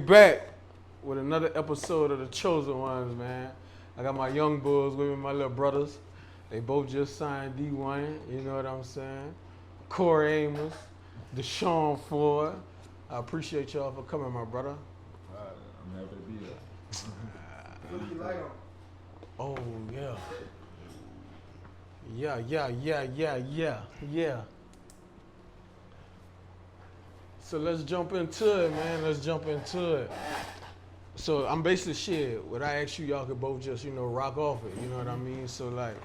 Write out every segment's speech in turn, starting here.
back with another episode of the Chosen Ones, man. I got my young bulls with me, my little brothers. They both just signed D1, you know what I'm saying? Corey Amos, Dshaun Ford. I appreciate y'all for coming, my brother. I'm happy to be here. What do you like 'em? Oh, yeah. Yeah. So let's jump into it, man. Let's jump into it. So I'm basically shit. What I ask you, y'all could both just, rock off it. You know what I mean? So like,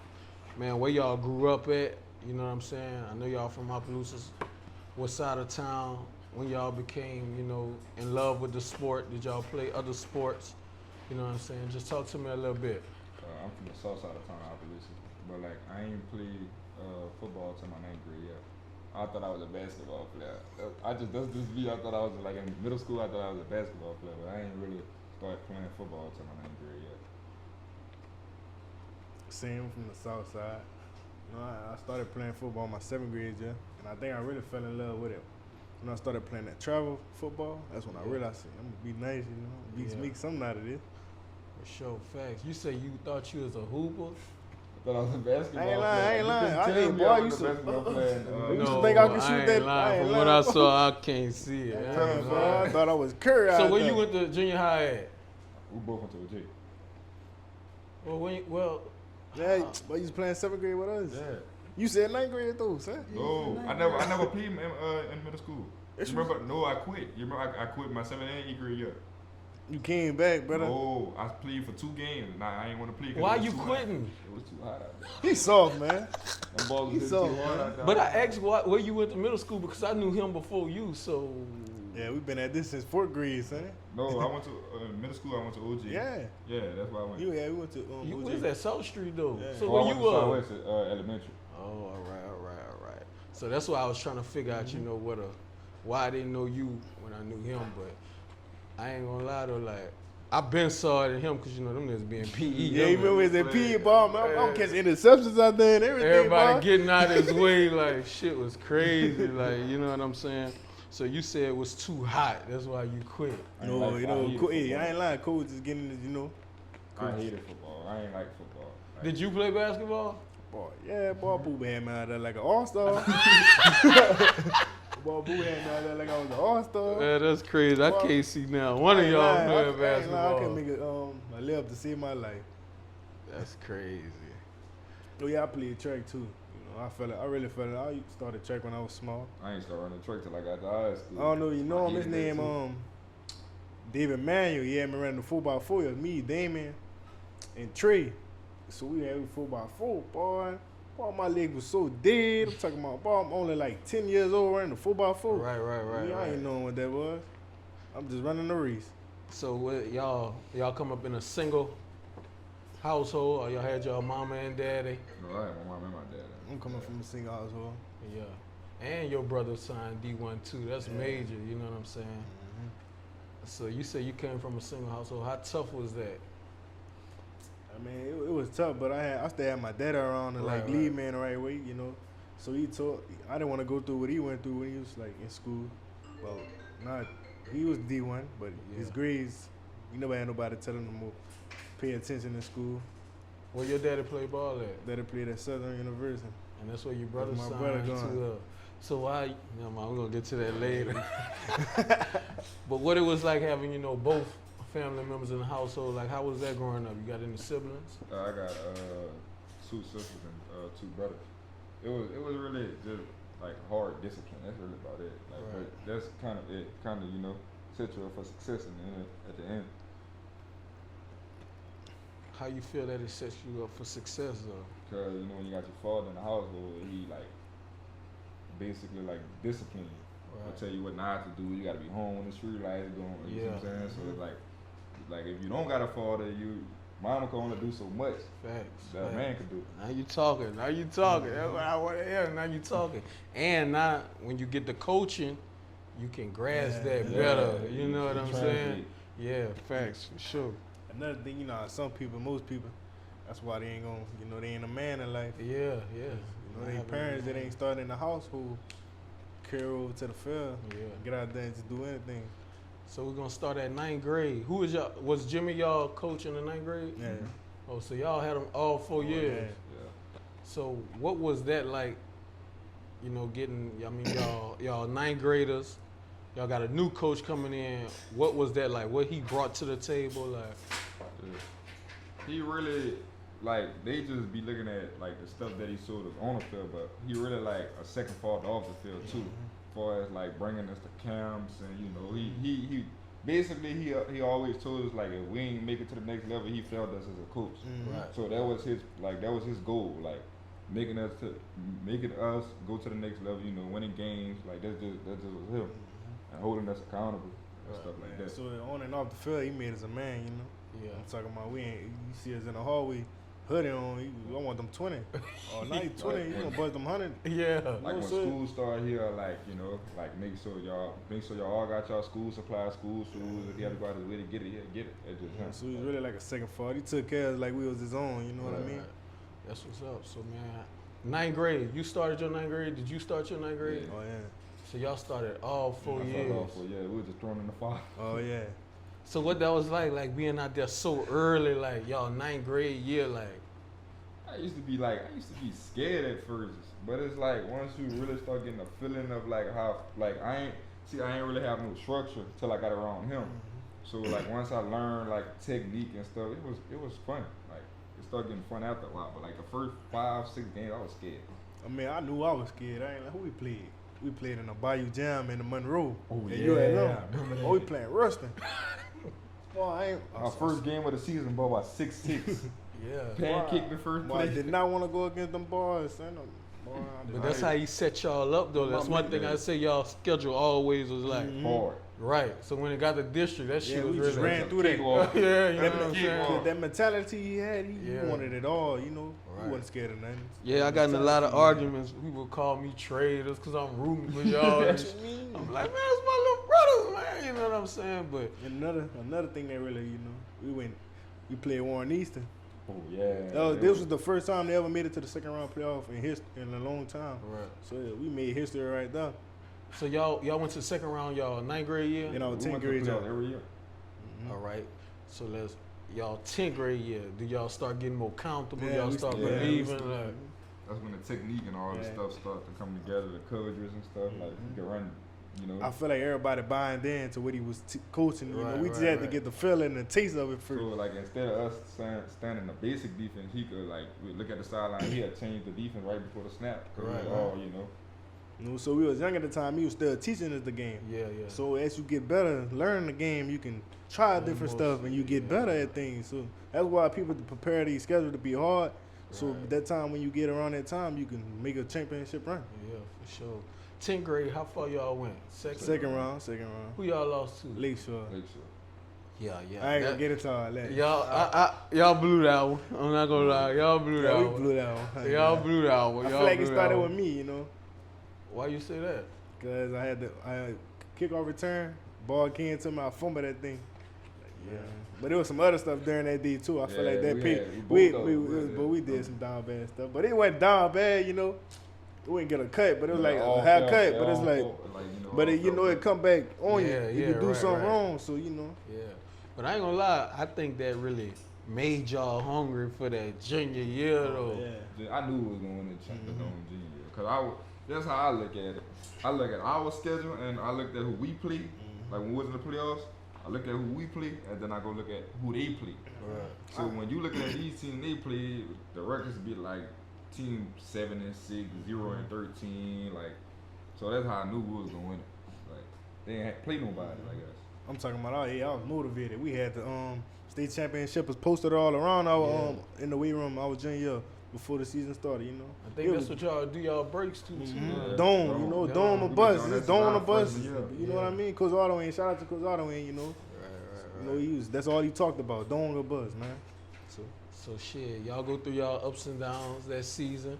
man, where y'all grew up at? You know what I'm saying? I know y'all from Opelousas. What side of town? When y'all became, in love with the sport? Did y'all play other sports? You know what I'm saying? Just talk to me a little bit. I'm from the south side of town, Opelousas. But like, I ain't played football till my 9th grade yet. I thought I was a basketball player. That's just me. I thought I was like in middle school. I thought I was a basketball player, but I ain't really started playing football till my 9th grade yet. Same from the south side. I started playing football my 7th grade year, and I think I really fell in love with it. When I started playing that travel football, that's when I realized I'm gonna be nice, make something out of this. For sure, facts. You say you thought you was a hooper? I thought I was a basketball player. I ain't lying. I used to think I could shoot that. From what I saw, I can't see it. I thought I was Curry. So where you went to junior high at? We both went to OJ. Yeah, but you was playing 7th grade with us. Yeah. You said 9th grade though, son. No, I never played in middle school. Remember? No, I quit. You remember? I quit my 7th and 8th grade year. You came back, brother. No, I played for 2 games. Nah, I ain't want to play. Why you quitting? It was too hot out there. He's soft, man. Them balls was He's too soft, hard man. out there. But I asked where you went to middle school because I knew him before you, so. Yeah, we've been at this since 4th grade, son. No, I went to middle school. I went to OJ. Yeah. Yeah, that's why I went. We went to You OJ. was at South Street though. Yeah. So I where went you to was? Southwest Elementary. Oh, all right. So that's why I was trying to figure out, why I didn't know you when I knew him, but I ain't gonna lie though, like, I been sorry to him because, them niggas being PE. Yeah, you remember that PE ball, man? I'm catching interceptions out there and everything, Everybody bro. getting out his way, like, shit was crazy, like, you know what I'm saying? So you said it was too hot, that's why you quit. No, I ain't lying. Coach is getting this, I hated football. I ain't like football. Did you play basketball? Boy, Boo had me out there like an all-star. Boy, Boo had me out there like I was an all-star. Man, that's crazy. I can't see now. One of y'all playing basketball. I can make a live to see my life. That's crazy. Oh yeah, I played track too. I really felt it. I started track when I was small. I ain't started running track till I got to high school. I don't know, you know him. His name David Manuel. He had me running the 4x4. It was me, Damon, and Trey. So we had 4x4, boy. Boy, my leg was so dead. I'm talking about, boy, I'm only like 10 years old running the 4x4. Right. I ain't knowing what that was. I'm just running the race. So what, y'all come up in a single household, or y'all had your mama and daddy? No, I had my mom and my dad. I'm coming from a single household. Yeah. And your brother signed D1 too. That's major, you know what I'm saying? Mm-hmm. So you say you came from a single household. How tough was that? I mean, it was tough, but I still had my dad around and lead me in the right way, So I didn't want to go through what he went through when he was like in school. Well, he was D1, but his grades, you never had nobody telling him to pay attention in school. Where your daddy play ball at? Daddy played at Southern University. And that's where your brother That's my signed brother going. to. So why? Never mind, we're gonna get to that later. But what it was like having, both family members in the household, like how was that growing up? You got any siblings? I got 2 sisters and 2 brothers. It was really just like hard discipline. That's really about it. But that's kind of it. Kind of set you up for success at the end. How you feel that it sets you up for success though? Cause when you got your father in the household, he like basically like discipline you. He'll tell you what not to do. You got to be home when the street lights going. You know what I'm saying? So it's like if you don't got a father, mama can only do so much. Facts. That man can do. Now you talking. That's what I want to hear. Now you talking. And now when you get the coaching, you can grasp that better. You know what I'm saying? Yeah, facts for sure. Another thing, most people, that's why they ain't gonna, they ain't a man in life. Yeah. They parents that ain't starting in the household, carry over to the field, get out there and just do anything. So we're gonna start at 9th grade. Who was y'all? Was Jimmy y'all coach in the 9th grade? Yeah. Oh, so y'all had him all 4 years. Yeah. So what was that like? You know, getting. I mean, y'all 9th graders. Y'all got a new coach coming in. What was that like? What he brought to the table, like? Yeah. He really, like, they just be looking at, like, the stuff that he sort of on the field, but he really, like, a second father off the field, too. As far as, like, bringing us to camps and, you know, he basically, he always told us, like, if we ain't make it to the next level, he failed us as a coach. Right. So that was his goal, like, making us go to the next level, you know, winning games, like, that just was him. And holding us accountable and stuff like that. So on and off the field, he made us a man, you know. Yeah. I'm talking about you see us in the hallway, hoodie on. I want them 20. Oh, now you 20, you gonna bust them 100. Yeah. Like when school start here, like, you know, like make sure y'all all got y'all school supplies, school shoes. If you have to go out of the way to get it, get it. It just happens. So he's really like a second father. He took care of us like we was his own. You know what I mean? That's what's up. So man, 9th grade. You started your 9th grade. Did you start your 9th grade? Oh yeah. So y'all started all 4 years. We were just thrown in the fire. Oh yeah. So what that was like being out there so early, like y'all 9th grade year, like. I used to be scared at first, but it's like once you really start getting a feeling of like how, like I ain't really have no structure till I got around him. So like once I learned like technique and stuff, it was fun. Like it started getting fun after a while. But like the first 5-6 games, I was scared. I mean, I knew I was scared. I ain't like, who we played? We played in the Bayou Jam in the Monroe. Oh and yeah, you had them. I remember that. Oh, we playing Rustin. Our first game of the season, boy, about 6-6. Yeah. Pancake the first Boy, play. I did not want to go against them boys. Son. Boy, But that's how he set y'all up though. That's one thing I say y'all schedule always was like hard. right. So when it got to district, that shit yeah, was we really just ran through that. yeah, you know what I'm saying? That mentality he had, he Yeah. wanted it all, you know. Right. He wasn't scared of nothing. Yeah, I got in a lot of arguments. People would call me traitors because I'm rooting for y'all. What you mean? I'm like, man, it's my little brothers, man. You know what I'm saying? But And another thing that really, you know, we played Warren Easton. Oh yeah. This was the first time they ever made it to the second round playoff in a long time. right. So yeah, we made history right there. So y'all went to the second round, y'all 9th grade year? In our We 10th went to grade playoffs year. every year. All right. So y'all 10th grade year. Do y'all start getting more comfortable? Yeah, y'all we start still- believing? we Like, That's when the technique and all the Yeah. stuff start to come together, the coaches and stuff. Like you can run, you know. I feel like everybody buying in to what he was coaching. You know, Right, we just right, had to right. get the feeling and the taste of it first. So like instead of us standing the basic defense, he could like we look at the sideline. He had changed the defense right before the snap. Right, You know. You know, so we was young at the time. He was still teaching us the game. yeah. So as you get better, learn the game, you can try different stuff and you get better at things. So that's why people prepare these schedules to be hard. So Right. that time when you get around that time, you can make a championship run. Yeah, for sure. 10th grade, how far y'all went? Second round. Who y'all lost to? Lakeshore. Lakeshore. Yeah. I ain't gonna get into all that. Y'all blew that one. I'm not gonna lie. Y'all blew that we one. blew that one. Y'all blew that one. I Y'all feel like it blew that started one. with me, you know, Why you say that? because I had kickoff return, ball came to me, I fumbled that thing. Yeah. But there was some other stuff during that day too. I feel like that but we did some down bad stuff. But it went down bad, you know. We didn't get a cut, but it was like a half cut. But it's like, but it come back on you if you do something wrong. So you know. Yeah. But I ain't gonna lie. I think that really made y'all hungry for that junior year though. Yeah. I knew we was going to win the championship junior because that's how I look at it. I look at our schedule and I looked at who we play. Like when we was in the playoffs, I look at who we play and then I go look at who they play. Right. So when you looking at these teams they play, the records be like team 7-6, 0-13, like. So that's how I knew we was gonna win it. Like they ain't play nobody, I guess. I'm talking about I was motivated. We had the state championship was posted all around our in the weight room our junior year before the season started, you know. I think that's what y'all do y'all breaks too. Yeah. Dome, you know, Yeah. dome a We bus. done It's that dome a since our bus. freshman year. You know what I mean? Coach Otto shout out to Coach Otto, you know. You know, that's all he talked about, dome a bus, man. So shit, y'all go through y'all ups and downs that season.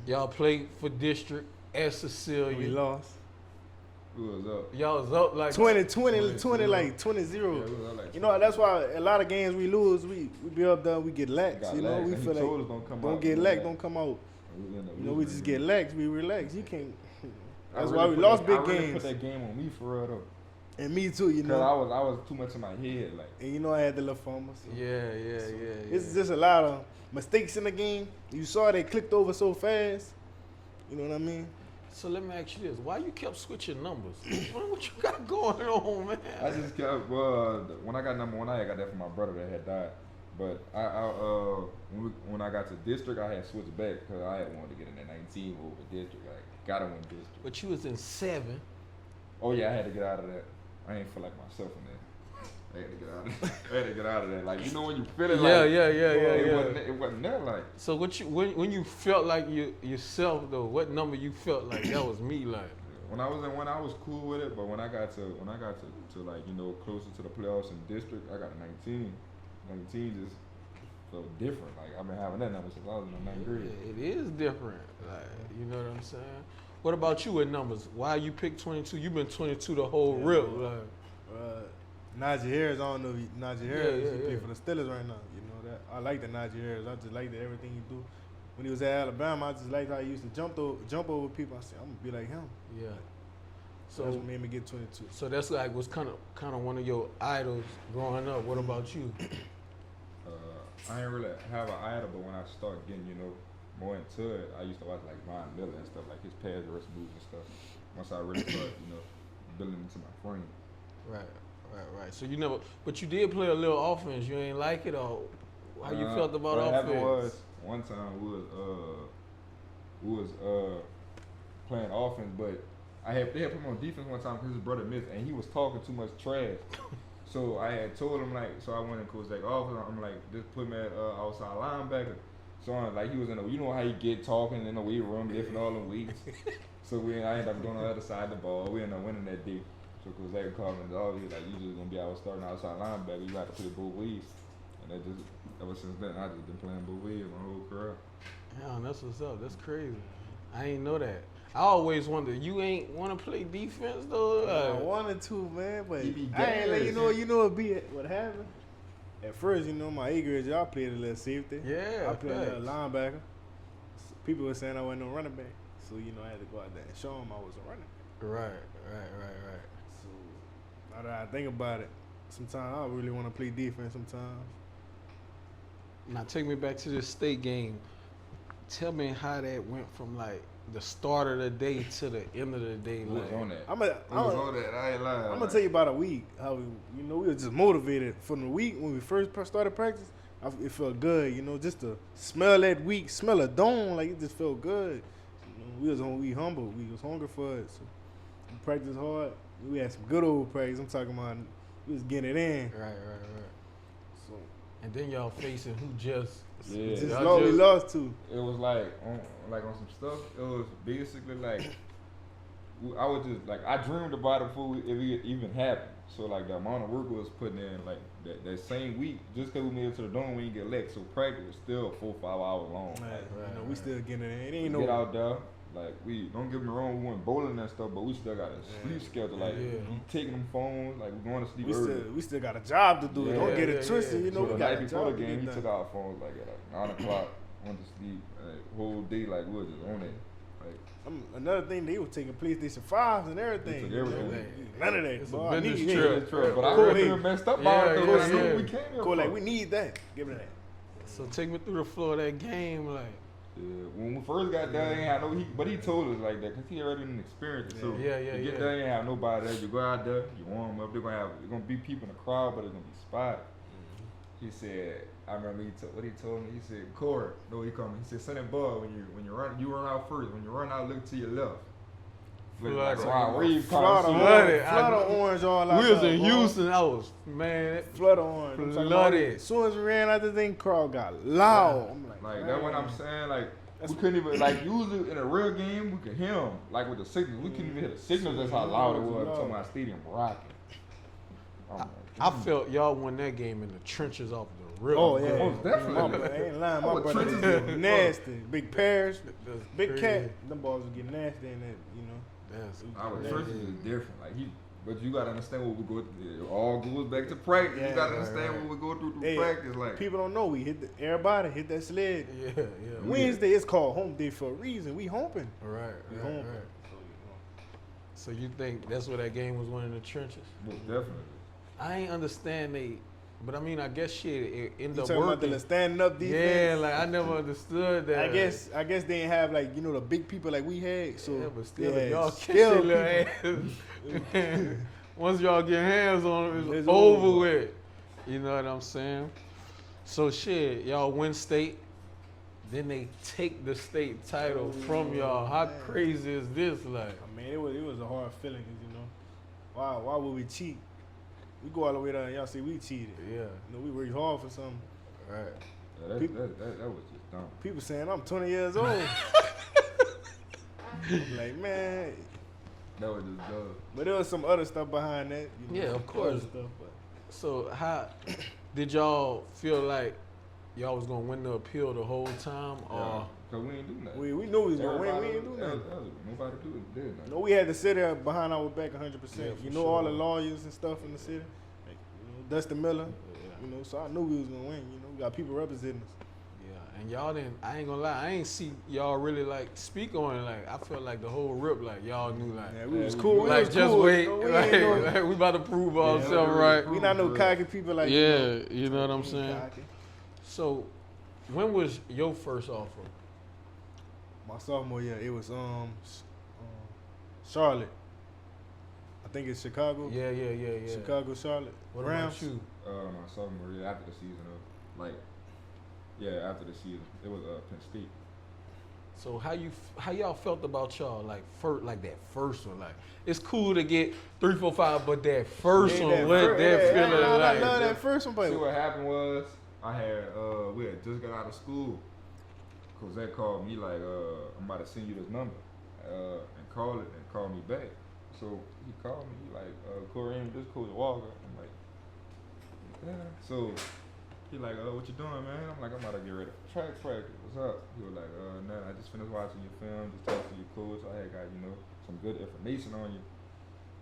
Y'all played for district at Cecilia. We lost. We was up. Y'all was up like 20, Yeah, 20-0. we was up like You know, that's why a lot of games we lose, we be up there, we get lax. got You know, lax, we and feel he told us like don't get out. lax, don't come out. You know, we just get lax, we relax. You can't. That's why we lost big I really games. put that game on me for real though. And me too, you Cause know. I was too much in my head, like. And you know I had the little fumble. So. Yeah. It's just a lot of mistakes in the game. You saw they clicked over so fast. You know what I mean? So let me ask you this: why you kept switching numbers? What you got going on, man? I just kept when I got number 1, I got that from my brother that had died. But when I got to district, I had switched back because I had wanted to get in that 19 over district. Like gotta win district. But you was in 7. Oh yeah, I had to get out of that. I ain't feel like myself in that. I had to get out of that. I had to get out of that. Like you know when you feel it like it wasn't there like. So what you when you felt like yourself though, what number you felt like that was me like? When I was cool with it, but when I got to like closer to the playoffs in district, I got a 19. 19 just felt different. Like I've been having that number since I was in the 9th grade. It is different. Like you know what I'm saying? What about you with numbers? Why you picked 22? You've been 22 the whole rip. Like. Najee Harris, I don't know if Najee Harris, he play yeah. for the Steelers right now. You know that. I like the Najee Harris. I just like everything he do. When he was at Alabama, I just liked how he used to jump over people. I said, I'm gonna be like him. Yeah. So that's what made me get 22. So that's like was kind of one of your idols growing up. What about you? I ain't really have an idol, but when I started getting more into it, I used to watch like Von Miller and stuff, like his pass rush moves and stuff. Once I really started, building into my frame. Right. So you never, but you did play a little offense. You ain't like it, or how you felt about what offense? Happened was one time we was playing offense, but they had put him on defense one time because his brother missed, and he was talking too much trash. So I had told him so I went and coach like offense. I'm like, just put him at outside linebacker. So like he was in how he get talking in the weight room, lifting all the weights. So I ended up going on the other side of the ball. We ended up winning that day. So Coach Zach called me in the office. He was like, you just gonna be out starting outside linebacker. You got to play both ways. And that just ever since then, I just been playing both ways my whole career. Yeah, that's what's up. That's crazy. I ain't know that. I always wonder, you ain't want to play defense though? I wanted to, man, but I ain't let you know what happened. At first, my 8th grade, I played a little safety. Yeah, I played a little linebacker. People were saying I wasn't no running back. So, I had to go out there and show them I was a running back. Right. So, now that I think about it, sometimes I really want to play defense sometimes. Now, take me back to this state game. Tell me how that went from, like, the start of the day to the end of the day. Who was on that? I ain't lying. I'm gonna tell you about a week. How we were just motivated from the week when we first started practice. It felt good, just to smell that week, smell a dome, like it just felt good. We humble. We was hungry for it. So we practiced hard. We had some good old practice. I'm talking about we was getting it in. Right. So and then y'all facing who just we lost to. It was like on some stuff. It was basically like I was just like I dreamed about it before it even happened. So like the amount of work we was putting in, like that same week, just because we made it to the dome, we didn't get elect. So practice was still 4-5 hours long. Right. We still getting it in. It ain't get out there. Like we don't get me wrong, we went bowling and stuff, but we still got a sleep schedule. Like we taking them phones, like we going to sleep early. We still got a job to do. Don't get it twisted. So we the got night a before job the game, to he took our phones like at 9 o'clock, went to sleep. Whole day like we was just on it. Another thing, they were taking PlayStation 5s and everything. They took everything. None of that. It's boy. a business trip. But I really messed up about it though. We came here for. Like we need that. Give it that. So take me through the floor of that game, like. Yeah, when we first got there, ain't had but he told us like that because he already didn't experience it. So you get there, ain't have nobody there. You go out there, you warm up. They're gonna be people in the crowd, but it's gonna be spotted. He said, I remember what he told me. He said, Corey, no, he called me. He said, son and boy, when you run out first. When you run out, look to your left. Flood of orange all out. We was in Houston. I was flood of orange. Flooded. As soon as we ran out the thing, crowd got loud. I'm like that's what I'm saying. Like we couldn't even usually in a real game we could hear them like with the signals. We couldn't even hear the signals. That's how loud it was. Talking about stadium rocking. I felt y'all won that game in the trenches off the river. Oh yeah, most definitely. I ain't lying. My brother was nasty. Big Paris, big cat. Them balls would get nasty in that. Our trenches is different. But you gotta understand what we go through. It all goes back to practice. You gotta understand what we go through practice. Like people don't know, everybody hit that sled. Yeah. Wednesday is called home day for a reason. We humping. Right. We humping. So you think that's where that game was won in the trenches? Most definitely. I ain't understand they, but I mean, I guess shit it You ended up talking about working. the standing up defense? Yeah, like I never understood that. I guess they didn't have like the big people like we had. So yeah, but still, yeah, if y'all catch skilled their people. little ass. Once y'all get hands on them, it's It's over over. with. You know what I'm saying? So shit, y'all win state, then they take the state title from y'all. How man. crazy is this? Like, I mean, it was a hard feeling, 'cause, why would we cheat? We go all the way down. Y'all say we cheated. yeah, We worked hard for something. right. Yeah, that was just dumb. People saying I'm 20 years old. I'm like, man. That was just dumb. But there was some other stuff behind that. Yeah, of other course. Stuff, but So how did y'all feel like y'all was gonna win the appeal the whole time? Or Cause we ain't do nothing. we knew we was gonna win. We ain't do nothing. Nobody did nothing. No, we had the city behind our back 100%. Yeah, You for know, all the sure. lawyers and stuff in the city. Like, Dustin Miller. yeah. So I knew we was gonna win. We got people representing us. Yeah, and y'all didn't. I ain't gonna lie. I ain't see y'all really like speak on it. Like I felt like the whole rip. Like y'all knew. Like, Yeah, we was we cool. knew. We like was just cool. wait. We Like, ain't no- like, we about to prove ourselves we right. really we not no Cool, cocky people like Yeah, you know what I'm we ain't saying. cocky. So, when was your first offer? My sophomore year, it was Charlotte. I think it's Chicago. Yeah. Chicago, Charlotte. What Rams. about you? My sophomore year after the season after the season, it was Penn State. So how y'all felt about y'all like that first one? Like it's cool to get 3, 4, 5, but that first Yeah, one, what fir- that yeah, feeling I like? love that first one, but See what happened was I had we had just got out of school. Cosette called me like I'm about to send you this number and call me back. So he called me like Corey, this Coach Walker. I'm like, yeah. So he like, what you doing, man? I'm like, I'm about to get ready for track practice. What's up? He was like, nah, I just finished watching your film, just talking to your coach. I had got some good information on you.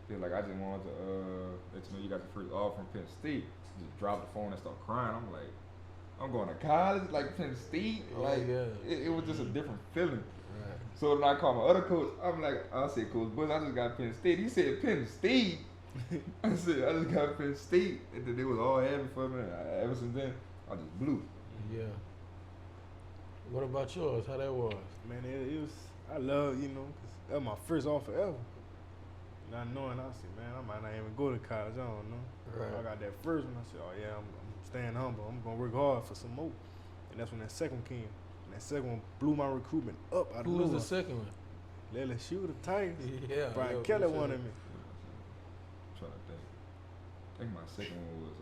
He was like, I just wanted to let you know you got the first offer from Penn State. Just dropped the phone and start crying. I'm like, I'm going to college, like Penn State. Like, it was just a different feeling. Right. So then I called my other coach. I'm like, I said, Coach Bush, I just got Penn State. He said, Penn State? I said, I just got Penn State. And then it was all happy for me. Ever since then, I just blew. Yeah. What about yours? How that was? man, it was. I love 'cause that was my first offer ever. Not knowing, I said, man, I might not even go to college. I don't know. Right. I got that first one. I said, oh yeah, I'm staying humble. I'm gonna work hard for some more. And that's when that second one came. And that second one blew my recruitment up out of Who nowhere. was the second one? LSU, the Tigers. Yeah. Brian yeah, Kelly for sure. wanted me. I'm trying to think. I think my second one was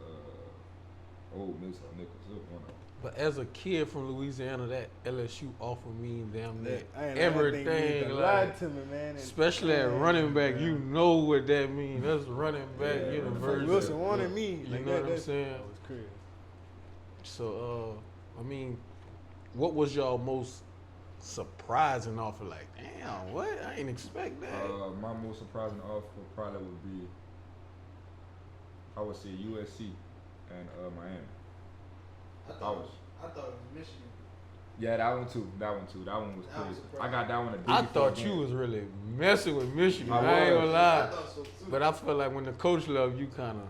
Old Miss or Nichols. It was one of them. But as a kid from Louisiana, that LSU offered me damn near I ain't everything. lied Like, to me, man. And- especially at man, running back, man. you know what that means. That's running back Yeah, university. Wilson wanted me. You Like know that, what I'm that, saying? That was crazy. So, I mean, what was y'all most surprising offer? Like, damn, what? I ain't expect that. My most surprising offer probably would be, I would say USC and Miami. I I thought was- it was Michigan. Yeah, that one too. That one was That was crazy. surprising. I got that one. I thought you was really messing with Michigan. I I ain't gonna was. I lie. thought so too. But I feel like when the coach left, you kind of.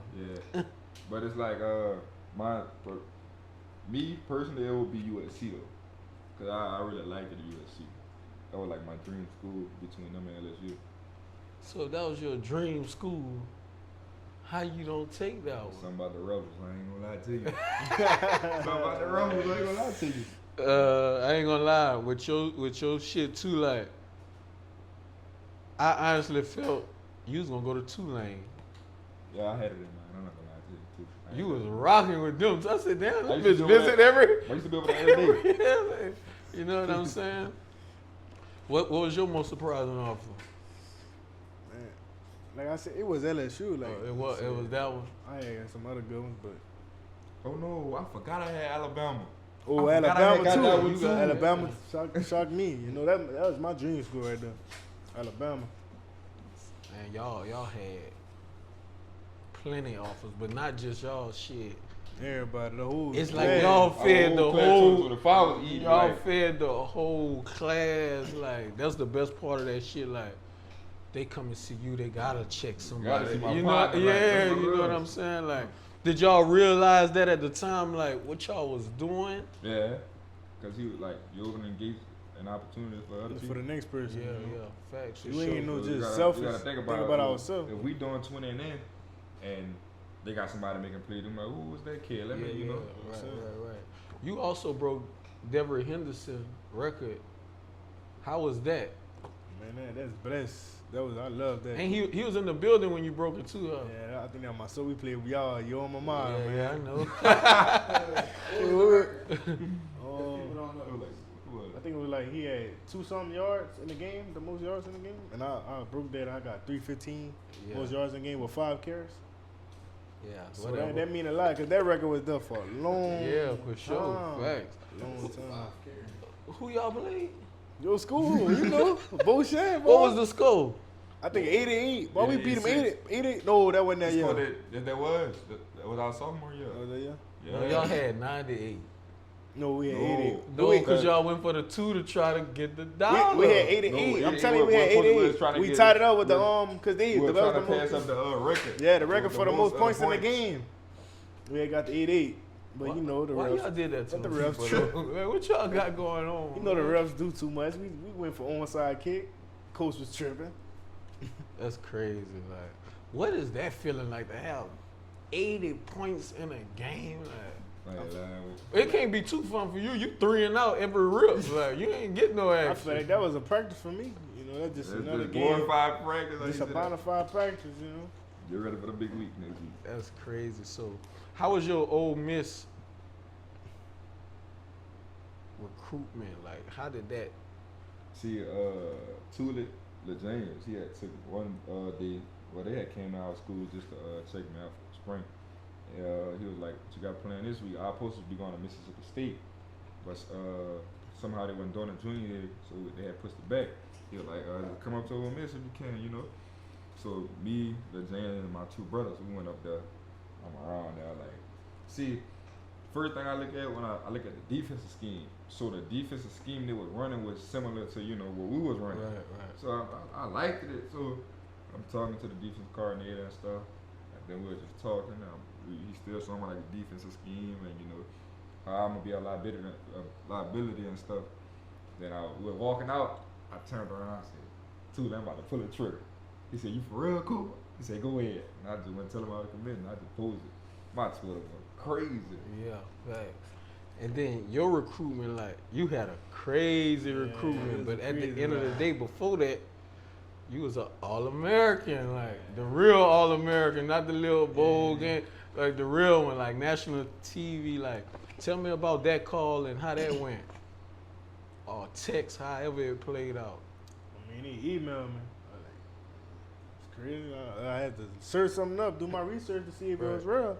Yeah, but it's like for me personally, it would be USC though, cause I really liked it at USC. That was like my dream school between them and LSU. So if that was your dream school, how you don't take that one? Something about the Rebels, I ain't gonna lie to you. Something about the Rebels, I ain't gonna lie to you. I ain't gonna lie with your shit too. Like, I honestly felt you was gonna go to Tulane. Yeah, I had it in mind. I'm not gonna lie to you too. I ain't You was gonna lie. rocking with them. So I said, damn, I that used bitch to do visit that. every. I used to be over there every day. Yeah, you know what I'm saying? What was your most surprising offer? Man, like I said, it was LSU. Like It was that one. I had some other good ones, but Oh no, I forgot I had Alabama. oh, I forgot I Alabama got that too. one You too. got Alabama shocked me. That was my dream school right there. Alabama. Man, y'all had plenty offers, but not just y'all shit. Everybody, the whole. It's like class. y'all fed the whole class whole. was the foul was eating, Y'all like- fed the whole class. Like that's the best part of that shit. Like they come and see you, they gotta check Gotta somebody. see my You know, partner, like, yeah, that's you what know it what is. I'm saying? Like, did y'all realize that at the time, like what y'all was doing? Yeah, because he was like, you opening gates and opportunities for other For people. the next person. Yeah, you know? yeah, facts. For You sure. ain't no So you just gotta- selfish. You gotta think about, ourselves. If we doing 20 and in, and they got somebody making plays, I'm like, who was that kid? Let yeah, me, you know. right. You also broke Deborah Henderson record. How was that? Man, that's blessed. I love that. And he was in the building when you broke it too, huh? Yeah, I think that my son we played with y'all. You on my mind, Yeah, man. I know. I think it was like he had 2-something yards in the game, the most yards in the game, and I broke that. I got 315 Yeah. most yards in the game with 5 carries. Yeah, So whatever. that mean a lot because that record was done for a long, Yeah, for sure. time. Facts. Long time. Who y'all played? Your school, you know, Beauchamp. What was the score? I think 88. Boy, we beat him 86. 88. No, that wasn't that year. That was our sophomore year. Was that year? Yeah. No, y'all had 98. No, we had No. 88. No, We- because y'all went for the 2 to try to get the dollar. We had 88. No, I'm 88 telling you, we was had supposed to- we was 88. trying to We get tied it. it up with the We- because they We were that was trying the to pass most. up the record. Yeah, the record for the most points in the points. game. We had got the 88, but you know the Why y'all refs. did that to Let the them refs people, though? Man, what y'all got going on? You know the man? refs do too much. We went for onside kick. Coach was tripping. That's crazy. Like, what is that feeling like to have 80 points in a game? Like, it can't be too fun for you. You 3 and out every rip. Like, you ain't getting no I action. feel like that was a practice for me. You know, that's just another game. glorified practice. Just a bona fide practice. You know. Get ready for the big week next week. That's crazy. So, how was your Ole Miss recruitment? Like, how did that? See, Tulip LeJames, he had took one day. Well, they had came to our school just to check me out for spring. He was like, "What you got planned this week?" I was supposed to be going to Mississippi State, but somehow they weren't doing it junior year, so they had pushed it back. He was like, "Come up to Ole Miss if you can, you know." So me, LeJames, and my 2 brothers, we went up there. I'm around there, like, see. First thing I look at when I look at the defensive scheme. So the defensive scheme they was running was similar to what we was running. Right. So I liked it. So I'm talking to the defense coordinator and stuff. And then we were just talking. He still showing me like the defensive scheme and how I'm gonna be a liability and stuff. Then we were walking out. I turned around. I said, "Dude, I'm about to pull the trigger." He said, "You for real, cool?" He said, "Go ahead." And I just went to tell him I was committing. I just posed it. My Twitter went crazy. Yeah, facts. And then your recruitment, like, you had a crazy recruitment, but at the crazy, end of the man. day, before that, you was an All-American, like the real All-American, not the little bowl game, like the real one, like national TV. Like, tell me about that call and how that went, or text, however it played out. I mean, he emailed me. It's crazy. I had to search something up, do my research to see if it was real.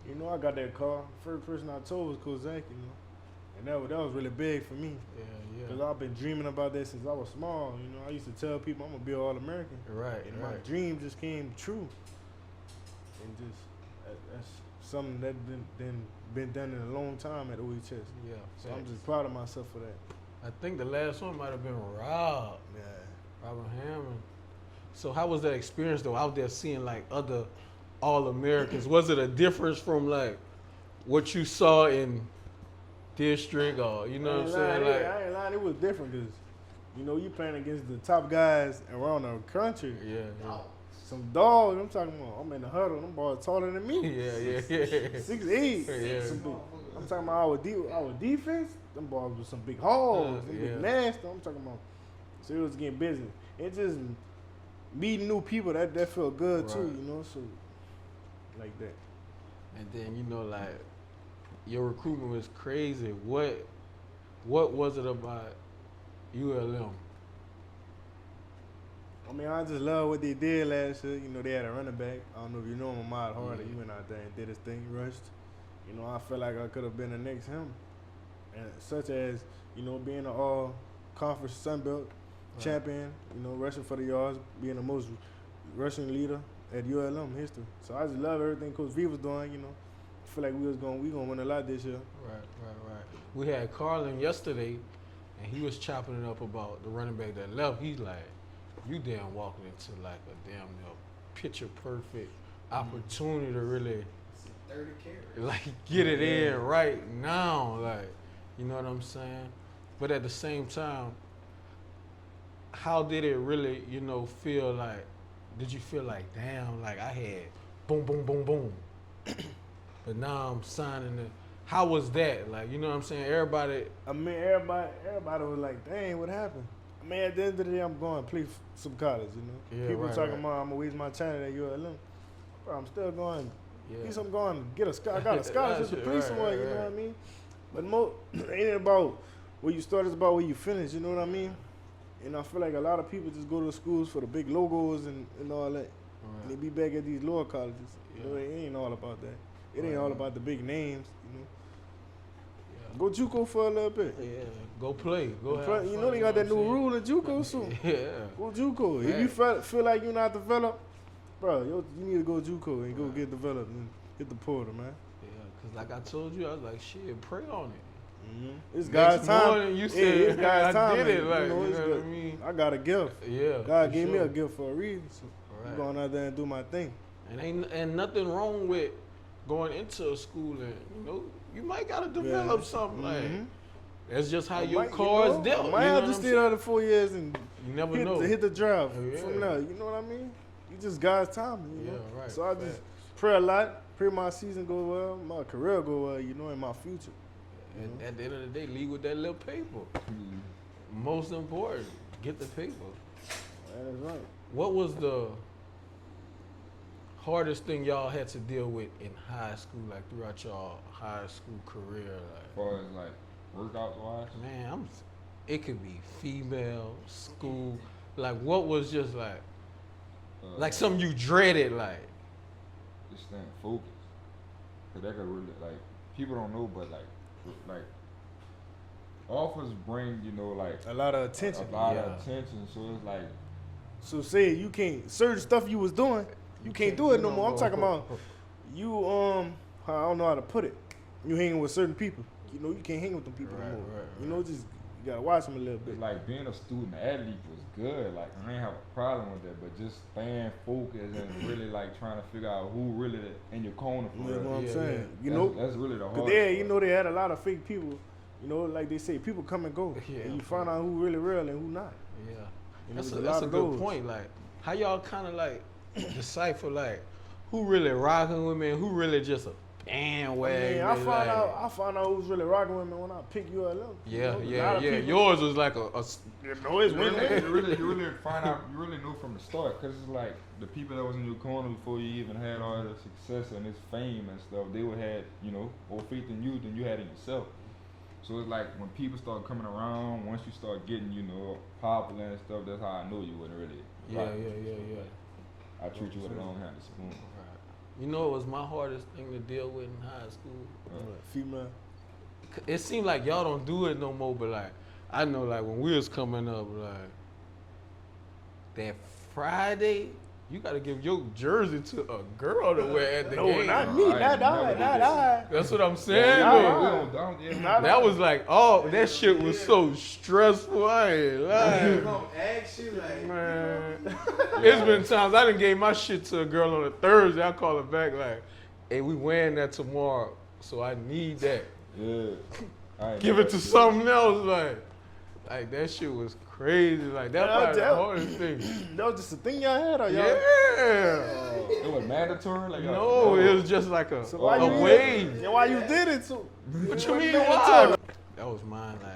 You know, I got that call. First person I told was Coach Zach, you know. And that was really big for me. Yeah. Because I've been dreaming about that since I was small. You know, I used to tell people I'm going to be an All-American. Right, And my dream just came true. And that's something that been done in a long time at OHS. Yeah. So I'm just proud of myself for that. I think the last one might have been Rob. Yeah. Robert Hammond. So how was that experience though, out there seeing like other All-Americans? Was it a difference from like what you saw in district or you know what I'm saying? Like, I ain't lying, it was different because, you know, you playing against the top guys around the country. yeah. Some dogs, I'm talking about, I'm in the huddle, them boys taller than me. Yeah. 6'8". Yeah. I'm talking about our defense, them boys with some big hogs, them Yeah. big nasty. I'm talking about, so it was getting busy. It just meeting new people, that felt good too, Right. you know, so like that. And then, you know, like your recruitment was crazy. What was it about ULM? I mean, I just love what they did last year. You know, they had a running back. I don't know if you know him, Ahmad Harder. He went out there and did his thing, rushed. You know, I felt like I could have been the next him. And such as, you know, being an all-conference Sun Belt champion, you know, rushing for the yards, being the most rushing leader at ULM history. So I just love everything Coach V was doing, you know. I feel like we gonna win a lot this year. Right. We had Carlin yesterday, and he was chopping it up about the running back that left. He's like, you damn walking into like a damn near picture perfect opportunity to really 30 carats. like get it in right now, like, you know what I'm saying? But at the same time, how did it really, you know, feel like? Did you feel like, damn, like I had boom, boom, boom, boom, but now I'm signing it? How was that? Like, you know what I'm saying? Everybody. I mean, everybody was like, dang, what happened? I mean, at the end of the day, I'm going to play some college, you know? Yeah, People right, talking right. about I'm going to waste my time at ULM. Bro, I'm still going. Yeah. At least I'm going to get I got a scholarship to play Right, somewhere, right, you know right. what I mean? But it ain't about where you start, it's about where you finish, you know what I mean? And I feel like a lot of people just go to schools for the big logos and all that. And they be back at these lower colleges. You know, it ain't all about that. It ain't all about the big names, you know? Go JUCO for a little bit. Yeah, go play. Go have You fun, know they got that what new I'm rule in JUCO soon. saying? Go JUCO. If you feel like you're not developed, bro, you need to go JUCO and go get developed and hit the portal, man. Yeah, because like I told you, I was like, shit, pray on it. It's Next God's time. morning, you said, it's God's I time. did it, and, like, you know, you it's know good. what I mean? I got a gift. Yeah. God for gave me sure. a gift for a reason. So I'm going out there and do my thing. And ain't nothing wrong with going into a school and, you know, you might got to develop something like that's just how your car's dealt. I might have to stay there the 4 years and You never know. hit the drive Yeah. from there. You know what I mean? You just God's time. You know? Yeah, right. So I just pray a lot. Pray my season go well, my career go well. You know, in my future. And at the end of the day, leave with that little paper. Most important, get the paper. That is right. What was the hardest thing y'all had to deal with in high school, like throughout y'all high school career? As far as like workout wise, Like, man, it could be female, school. Like, what was just like something you dreaded, like? just staying focused. Cause that could really like people don't know, but like offers bring like A lot of attention. a lot Yeah. of attention. So it's like So say you can't certain stuff you was doing, you can't do it no more. I'm talking about you I don't know how to put it. You hanging with certain people. You know you can't hang with them people no Right, more. right, You know just you gotta watch them a little bit. it's like being a student athlete was good. Like I ain't have a problem with that, but just staying focused and really like trying to figure out who really in your corner for You know real. what I'm Yeah, saying? yeah. You know, That's really the cause hardest there, you part. know, they had a lot of fake people. You know, like they say, people come and go. Yeah. And you find out who really real and who not. Yeah, You know, that's there's a lot good of those. point. Like, how y'all kind of like decipher like who really rocking with me and who really just a bandwagon? I found out who's really rocking with me when I pick ULM. Yeah, You know, a lot of yeah. people- Yours was like a You know, it's You really, win-win. you really find out. You really knew from the start, cause it's like the people that was in your corner before you even had all the success and this fame and stuff. They would had more faith in you than you had in yourself. So it's like when people start coming around, once you start getting popular and stuff, that's how I knew you wasn't really. yeah. I treat you with a long-handed spoon. You know, it was my hardest thing to deal with in high school. Female. It seemed like y'all don't do it no more, but like I know, like when we was coming up, like that Friday, you gotta give your jersey to a girl to wear at the No, game. not me. I Not ain't never I. did Not that. I. That's what I'm saying. Nah, though. nah. That was like, oh, that shit was so stressful. I ain't lying. gonna ask you like, Man, it's been times I done gave my shit to a girl on a Thursday. I call her back like, hey, we wearing that tomorrow, so I need that. Yeah. I ain't Give never it to did something else, like that shit was crazy. Like that I'll probably the tell- hardest thing. That was just a thing y'all had, or y'all? Yeah. It was mandatory. Like No, it was just like a, So why a you wave. And why you did it too? What you mean? Mandatory. Why? That was mine. Like,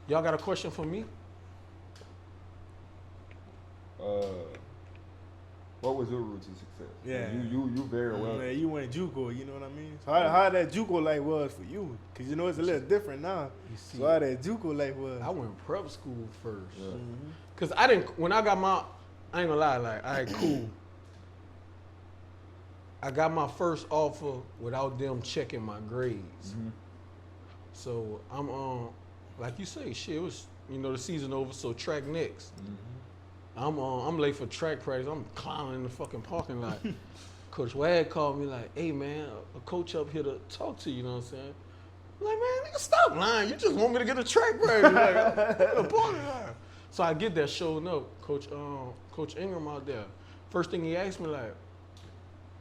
y'all got a question for me? What was your route to success? Yeah. You very well. Man, you went JUCO, you know what I mean? So how that JUCO life was for you? Cause you know it's a little different now. You see, So how that JUCO life was? I went prep school first. Yeah. Cause I didn't. When I got my, I ain't gonna lie. Like, all right, cool. I got my first offer without them checking my grades. Mhm. So I'm like you say, shit. It was the season over. So track next. I'm late for track practice. I'm clowning in the fucking parking lot. Coach Wag called me like, hey man, a coach up here to talk to you. You know what I'm saying? I'm like, man, nigga, stop lying. You just want me to get a track practice. Like, I'm in the parking lot. So I get there showing up, Coach Ingram out there. First thing he asked me, like,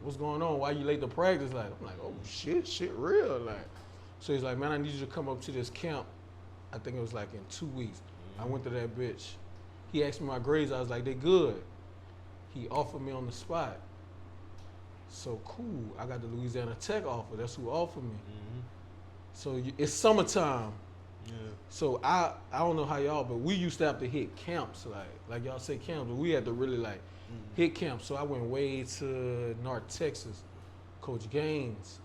what's going on? Why you late to practice? Like, I'm like, oh shit real. Like, so he's like, man, I need you to come up to this camp. I think it was like in 2 weeks. I went to that bitch. He asked me my grades. I was like, they good. He offered me on the spot. So cool. I got the Louisiana Tech offer. That's who offered me. So it's summertime. Yeah. So I don't know how y'all, but we used to have to hit camps, like y'all say camps, but we had to really like hit camps. So I went way to North Texas, Coach Gaines.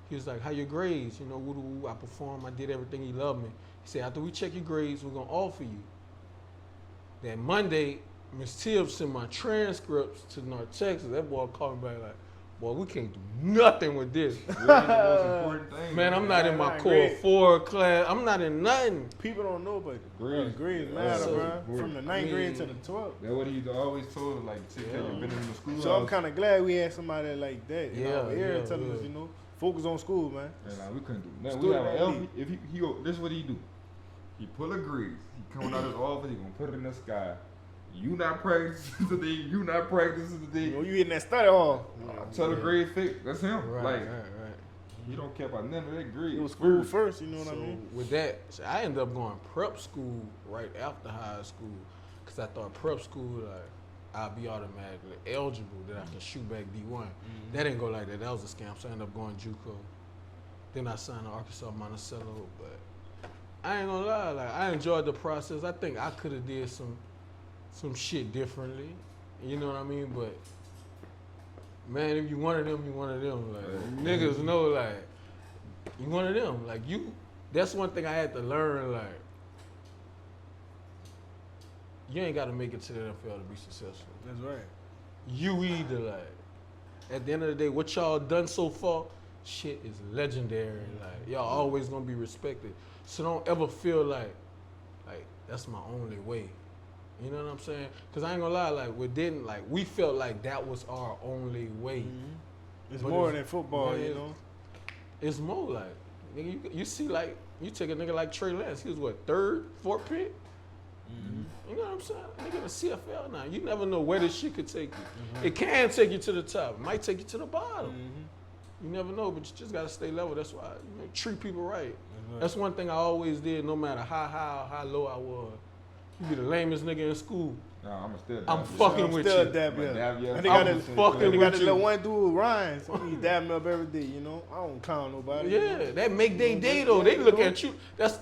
He was like, how your grades? You know, woo-doo-woo. I performed, I did everything, he loved me. He said, after we check your grades, we're gonna offer you. That Monday, Miss Tibbs sent my transcripts to North Texas. That boy called me back like, boy, we can't do nothing with this. Really the most important thing. Man, I'm not in my Right, core great. 4 class. I'm not in nothing. People don't know, but Grades. grades matter, So, bro. From the ninth grade to the 12th. That's what he always told us, like, take care of your business in the school. So I'm kind of glad we had somebody like that in Yeah, our area yeah, telling us, yeah. you know, focus on school, man. And like, we couldn't do nothing. We Student have an athlete. if he go, this is what he do. He pull a grades. He coming out his office. He gonna put it in the sky. You not practicing today. You not practicing You today. know, you hitting that study hall. Tell the grade fix. That's him. Right, like right. he don't care about none of that grade. It was school first, you know what So I mean? with that, so I ended up going prep school right after high school because I thought prep school, like, I'll be automatically eligible that I can shoot back D1. That didn't go like that. That was a scam. So I ended up going JUCO. Then I signed to Arkansas Monticello, but I ain't gonna lie, like I enjoyed the process. I think I could have did some shit differently. You know what I mean? But man, if you one of them, you one of them. Like niggas know, like you one of them. Like you. That's one thing I had to learn. Like you ain't got to make it to the NFL to be successful. That's right. You either like. At the end of the day, what y'all done so far, shit is legendary. Like y'all always gonna be respected. So don't ever feel like that's my only way. You know what I'm saying? Cause I ain't gonna lie, like we felt like that was our only way. It's But more it's- than football, man, you know? It's more like, nigga, you see like, you take a nigga like Trey Lance, he was what, 3rd, 4th pick? You know what I'm saying? Nigga in the CFL now, you never know where this shit could take you. It can take you to the top, it might take you to the bottom. You never know, but you just gotta stay level. That's why, you know, treat people right. That's one thing I always did, no matter how high or how low I was. You be the lamest nigga in school. Nah, I'm still. I'm fucking with still you. dab But you. dab you up. And they got I'm that- fucking They with got this you. little one dude, Ryan, so he dab me up every day, you know? I don't clown nobody. you know? Yeah, that make they day though. They look at you. That's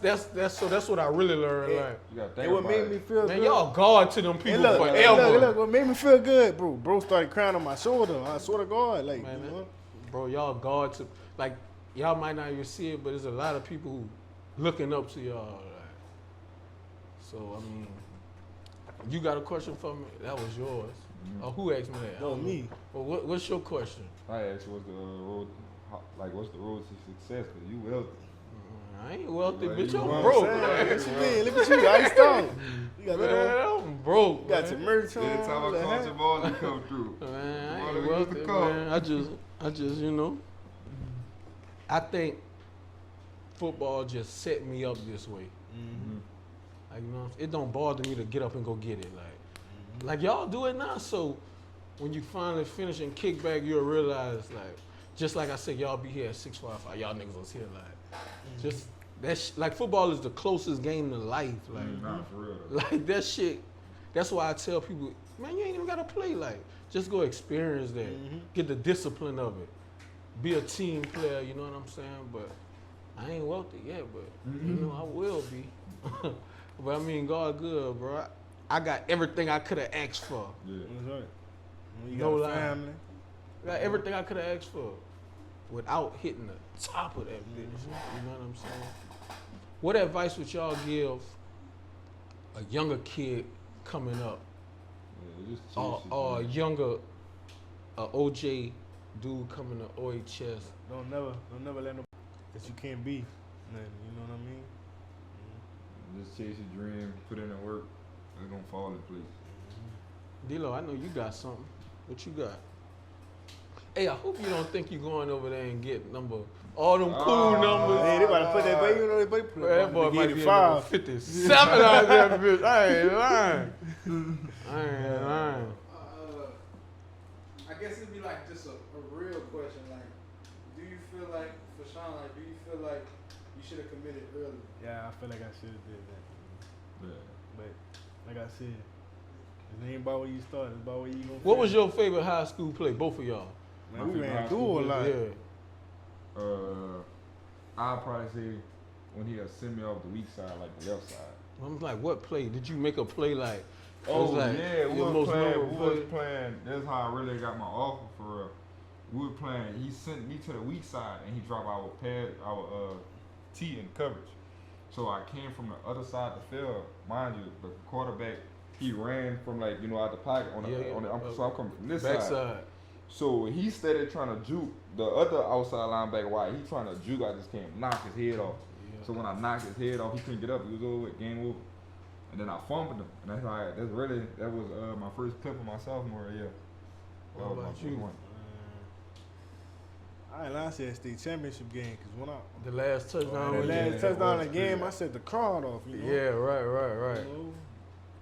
what I really learned. Yeah. Like, You gotta And think what about made it. me feel man, good. y'all guard to them people And look, forever. look, what made me feel good, bro started crying on my shoulder. I swear to God, like, Man, you know? bro, y'all guard to, like, y'all might not even see it, but there's a lot of people who looking up to y'all. Like, so I mean, you got a question for me? That was yours. Or who asked me that? I No, don't know. me. Well, what's your question? I asked you what's the road, what's the road to success? Cause you wealthy. I ain't wealthy, Well, bitch. you I'm know broke. What I'm Man, saying? What you mean? Look at you, iced out. You got that on. I'm broke. You got man. your merch on. Every time I the call hat. your ball, you come through. Man, I Come on, ain't let me use the wealthy, call. man. I just, you know, I think football just set me up this way. Like, you know, it don't bother me to get up and go get it. Like y'all do it now. So when you finally finish and kick back, you'll realize, like, just like I said, y'all be here at 6:45. Y'all niggas was here, like, just that. Like football is the closest game to life. Like, Nah, for real. Though. like that shit. That's why I tell people, man, you ain't even gotta play. Like, just go experience that. Get the discipline of it. Be a team player. You know what I'm saying? But I ain't wealthy yet, but you know I will be. But I mean, God good, bro. I got everything I could have asked for. Yeah. That's right. When you No got a lie. family. I got everything I could have asked for without hitting the top of that bitch. You know what I'm saying? What advice would y'all give a younger kid coming up, Yeah, just chase or a it, man. younger OJ dude coming to OHS? Don't never let nobody that you can't be. Nothing, you know what I mean? Just chase your dream, put in the work. It's gonna fall in place. D-Lo, I know you got something. What you got? Hey, I hope you don't think you're going over there and get all them cool numbers. Hey, they about to put that boy, you know, they put Man, that boy might be five. number 57 out there, bitch. I ain't lying. I ain't lying. I guess it'd be like just a real question. Like, do you feel like, for Sean, like, do you feel like you should have committed earlier? Yeah, I feel like I should have did that. Yeah. But like I said, it ain't about where you start. It's about where you gonna. What was finish. your favorite high school play? Both of y'all. Man, My we favorite ran high through school a lot. Yeah. I'd probably say when he send me off the weak side, like the left side. I'm like, what play? Did you make a play like? Oh like yeah, we your was most playing. memorable We was play? playing. That's how I really got my offer for real. We were playing. He sent me to the weak side, and he dropped our T in coverage. So I came from the other side of the field. Mind you, the quarterback he ran from out the pocket on the. So I'm coming from this Backside. So he started trying to juke the other outside linebacker. Why he trying to juke? I just can't knock his head off. Yeah. So when I knocked his head off, he couldn't get up. He was over with, game over. And then I fumbled him. And that was my first clip of my sophomore year. That What was my about first you? one. I ain't lying, I said state championship game because when The last touchdown. the was- yeah, last touchdown was of the game, crazy. I set the crowd off. You know? Yeah, right. You know?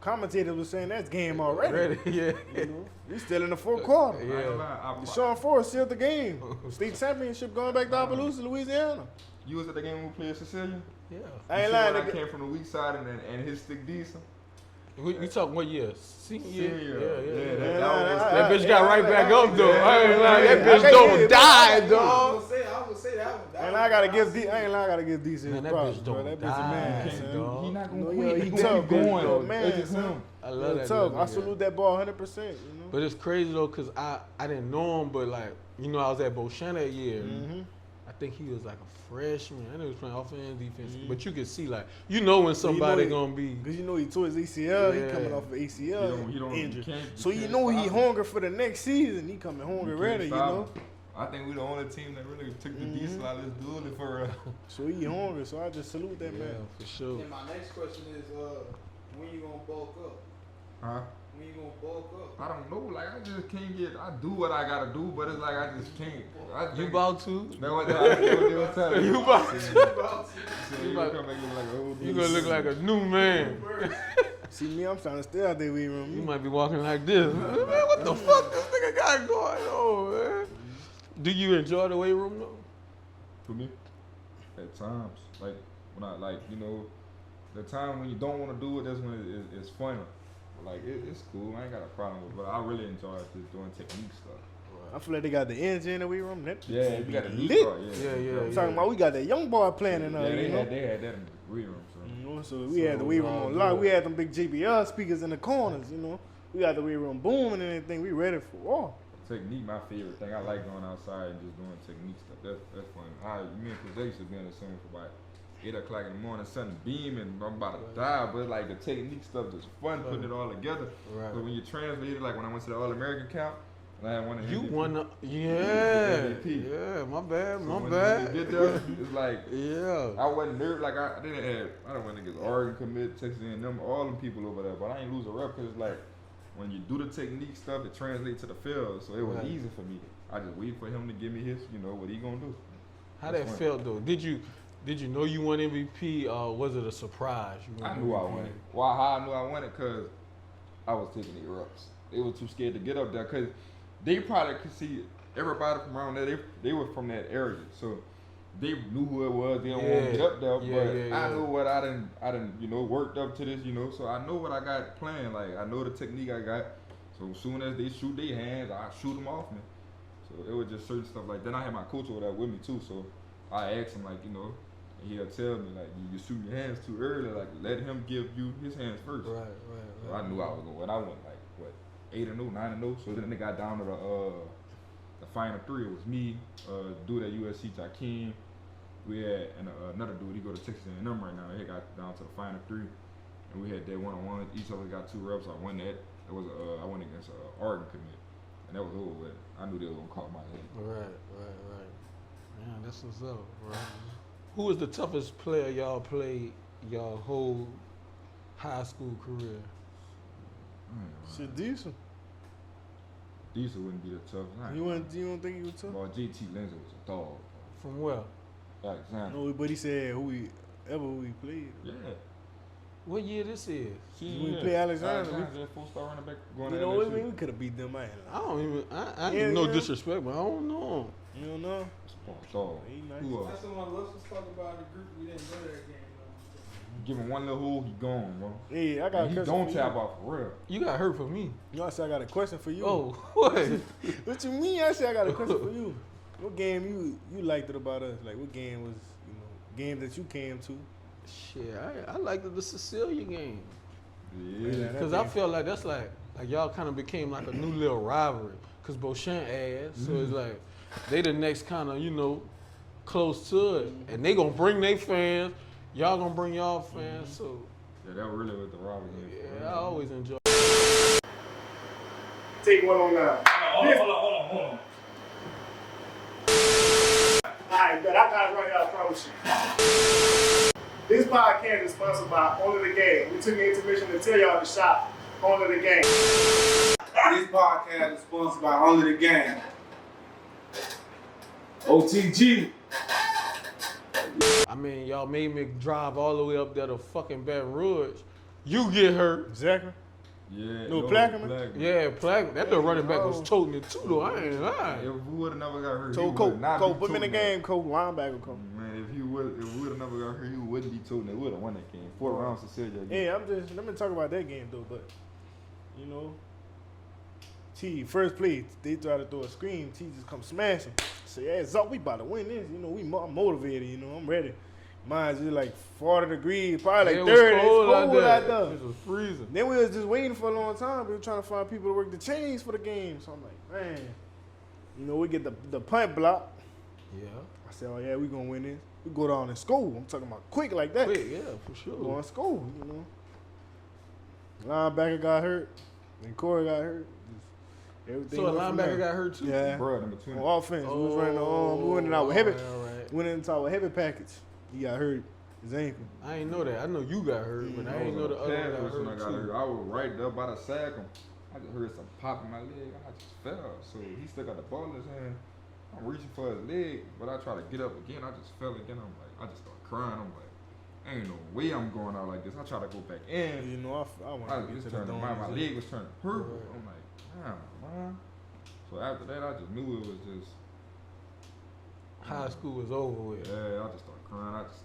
Commentators was saying that's game already. Ready? Yeah. You know? We still in the fourth quarter. I ain't gonna lie, Dshaun Forrest sealed the game. State championship going back to Appaloosa, Louisiana. you was at the game when we played Cecilia? Yeah. I ain't You see lying. when I nigga. came from the weak side and his stick decent. We talking what year? Senior year? Senior. Yeah. Yeah, That bitch got right back up though. yeah, I ain't lying. yeah, That yeah. bitch I don't can't die, I dog. was gonna say that one. And I gotta give I ain't lying, I gotta give decent Man, that props, bitch bro. don't That bitch die, a man, son. son. dog. He not You know, gonna yeah, quit. he He tough, gonna keep bro. going. Man, That's just son. him. I love that. Tough. little I nigga. salute that ball 100%. You know. But it's crazy though, cause I didn't know him, but like I was at Dshaun that year. Mm-hmm. I think he was like a freshman. I know he was playing offense and defense, Mhm. but you could see like when somebore he- gonna be. Cause you know he tore his ACL. Yeah. He coming off of ACL He don't injury. can't- So you you can't know he stop him. hungry for the next season. He coming hungry You can't ready. You stop know. him. I think we the only team that really took the Mhm. diesel out of this dude for real. So he hungry. So I just salute that Yeah, man. for sure. And my next question is, when you gonna bulk up? Huh? When you gonna bulk up? I don't know. Like I just can't get. I do what I gotta do, but it's like I just can't. I You think- about to? That's what they were telling me. You about to? So You you about- come back and like, oh, You gonna look like a new man. See me, I'm trying to stay out there weight room. You might be walking like this. Man, what the fuck this nigga got going on, man? Do you enjoy the weight room though? For me, at times, like when the time when you don't want to do it, that's when it's funny. Like it's cool. I ain't got a problem with it, but I really enjoy just doing technique stuff. I feel like they got the engine in the weight room. That Yeah, you got the lit. knee part. Yeah. I'm talking about we got that young boy playing in Yeah, there. You know. they had that in the weight room. So. You know, so we had the weight room on lock. We had them big JBL speakers in the corners. You know, we got the weight room booming and everything. We ready for war. Technique, my favorite thing. I like going outside and just doing technique stuff. That's fun. Me and Jose used to be in the swimming for about 8 o'clock in the morning, sun beaming. I'm about to die, but like the technique stuff is fun putting it all together. Right. So when you translate it, like when I went to the All American camp, and I had one of You MVP. won the MVP. Yeah, my bad, So my when bad. they did that, it's like Yeah. I wasn't nervous. Like I don't want to get Oregon commit, Texas A&M, all them people over there, but I ain't lose a rep because it's like when you do the technique stuff, it translates to the field. So it was Right. easy for me. I just wait for him to give me his, what he gonna do. How That's that fun. felt though? Did you know you won MVP or was it a surprise? You I won knew I MVP? won it. Why? How I knew I won it? Cause I was taking the reps. They were too scared to get up there. Cause they probably could see everybody from around there. They were from that area, so they knew who it was. They don't want to get up there. Yeah, but I yeah. knew what I didn't, worked up to this, So I know what I got planned. Like I know the technique I got. So as soon as they shoot their hands, I shoot them off me. So it was just certain stuff like. Then I had my coach over there with me too. So I asked him like, and he'll tell me like, you shoot your hands too early. Like let him give you his hands first. Right. So I knew I was going. I went like what 8-0, 9-0. So then they got down to the final three. It was me, dude at USC, Jakeem. We had another dude. He go to Texas A&M right now. He got down to the final three, and we had that one-on-one. Each of us got 2 reps. I won that. It was I went against Oregon commit, and that was over with. I knew they were gonna call my head. Right. Man, that's what's up, bro. Who was the toughest player y'all played y'all whole high school career? Shit decent. Diesel wouldn't be the toughest. You don't think he was tough? Boy, JT Lindsay was a dog. From where? Alexander. No, but he said who he played. Yeah. What year this is? We play Alexander. Alexander, 4-star running back going You to know, LSU. we could have beat them. I don't even. I Yeah, no yeah. disrespect, but I don't know. You don't know? Dog. He nice. Who else? That's the one Lux was talking about in the group. We didn't go to that game though. Give him one little hole, he gone, bro. Yeah, I got a He question don't for tap you. out for real. You got hurt for me. You know, I said I got a question for you. Oh, what? What you mean? I said I got a question for you. What game you liked it about us? Like, what game was, game that you came to? Shit, I liked the Cecilia game. Yeah. Cause I feel like that's like y'all kind of became like a new little rivalry. Cause Beauchamp ass, so it's like they the next kind of close to it, and they gonna bring their fans. Y'all gonna bring y'all fans. So Yeah, that really was the rivalry. yeah, I always enjoy. Take one on now. Hold on. Alright, but I got it right here, I promise you. This podcast is sponsored by Only the Game. We took an intermission to tell y'all to shop Only the Game. This podcast is sponsored by Only the Game. OTG. I mean, y'all made me drive all the way up there to fucking Baton Rouge. You get hurt. Exactly. Yeah. No, Plaquemine? Yeah, Plaque. That little running back was toting it too, though. I ain't lying. If we would have never got hurt, So, he Cole, would not Cole, be put me in the toting that. game, Cole. Linebacker, Cole. Man, if we would have never got hurt, he wouldn't be toting it. We would have won that game. 4 rounds to Cecilia. Yeah, let me talk about that game, though, but, T, first play, they try to throw a screen, T just come smashing. Say, hey, Zuck, we about to win this. I'm motivated, I'm ready. Mine's just like 40 degrees, probably like It was 30. It's cold cold out there. It was freezing. Then we was just waiting for a long time. We were trying to find people to work the chains for the game. So I'm like, man, we get the punt block. Yeah. I said, oh yeah, we gonna win this. We go down and score. I'm talking about quick like that. Quick, yeah, for Go sure. and score, Linebacker got hurt. And Corey got hurt. Everything So a went from linebacker there. got hurt too? Yeah. Bro, number 20. On offense. We was running we went in our heavy. All right. Went into our heavy package. He got hurt. His ankle. I ain't know that. I know you got hurt, but I ain't know the other one got When I hurt got hurt, too. I was right there by the sack. I just heard some pop in my leg, and I just fell. So he still got the ball in his hand. I'm reaching for his leg, but I try to get up again. I just fell again. I'm like, I just start crying. I'm like, ain't no way I'm going out like this. I try to go back in. I want I to get was to the turning, dome. my leg was turning purple. Right. I'm like, damn, man. So after that, I just knew it was just, High school was over with. yeah, I just started crying. I just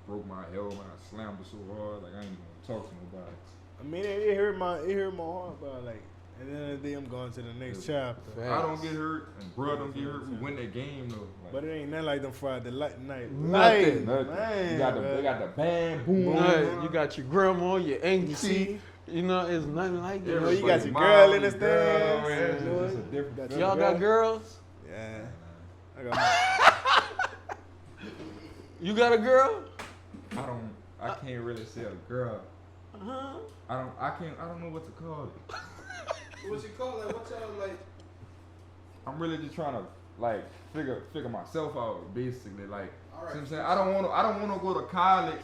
broke my elbow and I slammed it so hard, like I ain't even gonna talk to nobody. I mean, it hurt my heart, but like, at the end of the day, I'm going to the next chapter. Facts. I don't get hurt, and bro don't get hurt. We win that game though. Like, But it ain't nothing like them Friday night. Nothing. Light, nothing. man, you got the, bro. they got the bang, boom. Nothing. You got your grandma, your You auntie. see? It's nothing like that. You got your Mom, girl in the your girl, stands. man, it's You know just a it? different Got feeling. Y'all got girls? Yeah. I got my, You got a girl? I can't really say a girl. Uh-huh. I don't know what to call it. What's it called? Like, what y'all like? I'm really just trying to like figure myself out basically. Like, All right. see what I'm saying? I don't wanna go to college,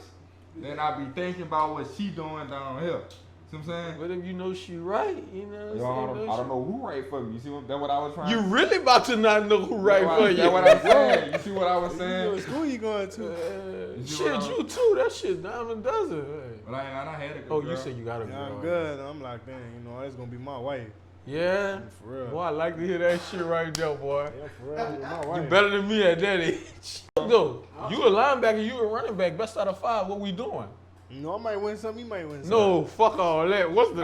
then I be thinking about what she doing down here. See what I'm saying? But if you know she right, you know Yo, I don't know who right for me. You see what, that's what I was trying You to really about to not know who right for you. That's what I'm saying. You see what I was what saying? school you going to? You see Shit, what I- you too. That shit diamond does it. Hey. But I had a good Oh, girl. you said you got a Yeah, girl. I'm good. I'm locked in. That's gonna be my wife. Yeah? For real. Boy, I like to hear that shit right there, boy. Yeah, for real. My You wife. better than me at that age. Though, you a linebacker, you a running back, best out of 5. What we doing? I might win some. You might win some. No, fuck all that. What's the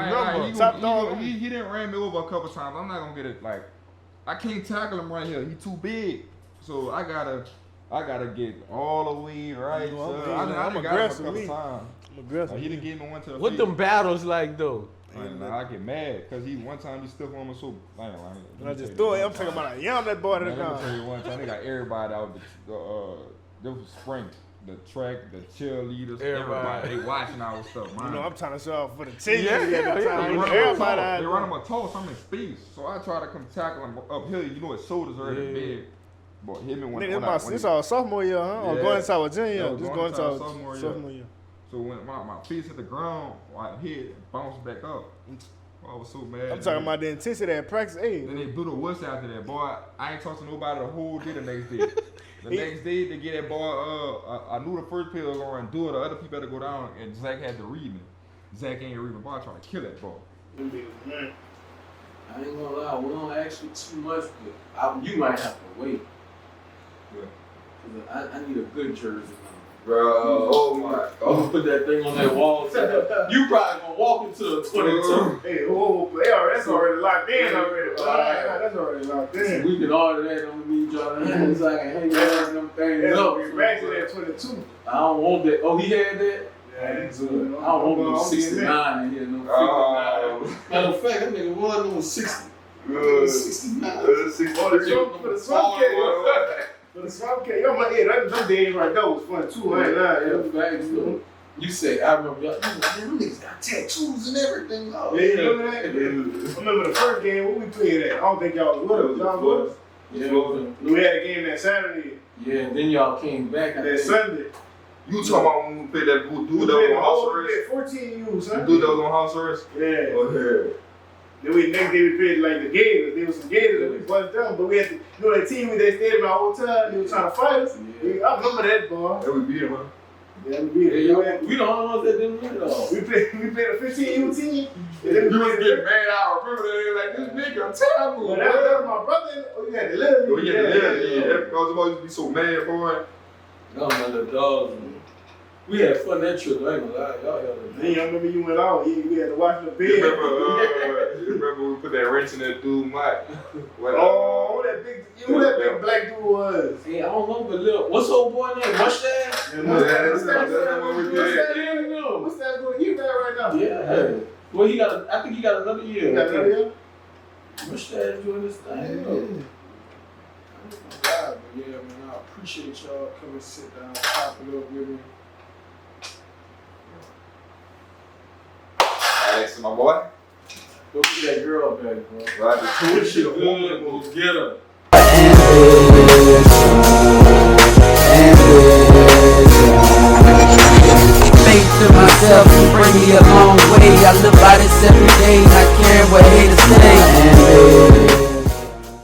number? He didn't ran me over a couple times. I'm not gonna get it. Like, I can't tackle him right here. He too big. So I gotta get all the way right. You know, So I'm I aggressive, done got him a couple me. times. I'm aggressive. He didn't give me one to the What feet. them battles like though? I get mad because one time he stiff on me so. And I just threw it. I'm talking about a yam that boy to the Man, let me tell ground. you one time, they got everybody out. There was spring, the track, the cheerleaders, everybody. They watching our stuff. Man. I'm trying to show off for the team. Yeah. They Everybody out run him a toss. I'm in space, so I try to come tackle him uphill. You know his shoulders are Yeah. in bed. But hit me when This our sophomore year, huh? Or Yeah. going into our junior Yeah, year? Just going going into into our our sophomore year. sophomore year. So when my feet hit the ground, my head bounced back up. I was so mad. I'm talking about the intensity at practice. Hey, Then they blew the whistle after that, boy. I ain't talked to nobody the whole day the next day. The next day, they get that boy, I knew the first player was going to do it. The other people had to go down, and Zach had to read me. Zach ain't reading, boy. I trying to kill that ball. I ain't gonna lie, we don't ask you too much, but you might have to wait. Yeah. I need a good jersey. Bro, oh my I'm gonna put that thing on that wall. You probably gonna walk into a 22. hey, that's already locked in already. That's already locked in. We can order that on me, Jordan. So I can hang out them things up. We're back to that 22. I don't want that. Oh, he had that? Yeah, that's good. I don't want no 69 in here, no 59. Matter of fact, that nigga was no 60. Good. 69. For the swamp cake. For the swamp cake. Yo, my head, them days right there was fun too. I ain't lying. You say, I remember y'all, them niggas got tattoos and everything. Oh, yeah, you remember that? I remember the first game, what we played at? I don't think y'all was with us. Y'all was? Yeah. We had a game that Saturday. Yeah, and then y'all came back. That Sunday. You talking about when we played that dude that was on house arrest? 14 U's, huh? Dude that was on house arrest? Yeah. Oh, yeah. Then next day we played like the Gators. There was some Gators that we buzzed them, but we had to, you know, that team that stayed in our whole time, they were trying to fight us. Yeah. I remember that, boy. That we beat him, huh? Yeah, we beat it. We the only ones that didn't win it all. We played a 15U team. And then You was getting mad. I remember that. Like, this nigga terrible. Well, that was my brother. Oh, you had to live. Oh, yeah. That was used to be so mad, boy. No, man, the dogs. We had fun that trip. I ain't gonna lie. Y'all had Then I remember you went out. We had to watch the bed. You remember we put that wrench in that dude, Mike? Oh, that big, who that big black dude was? Hey, I don't know, but look, what's the old boy name? Mustache? That's the one we did. Mustache going to get that right now. Yeah. Well, I think he got another year. You got another year? Mustache doing this thing. Yeah. God, but yeah, man, I appreciate y'all coming sit down, chop it up with me. Alex, my boy. Go get that girl back, bro. Right, the This shit good, we'll get her. Faith to myself to bring me a long way. I live by this every day, not caring what haters say.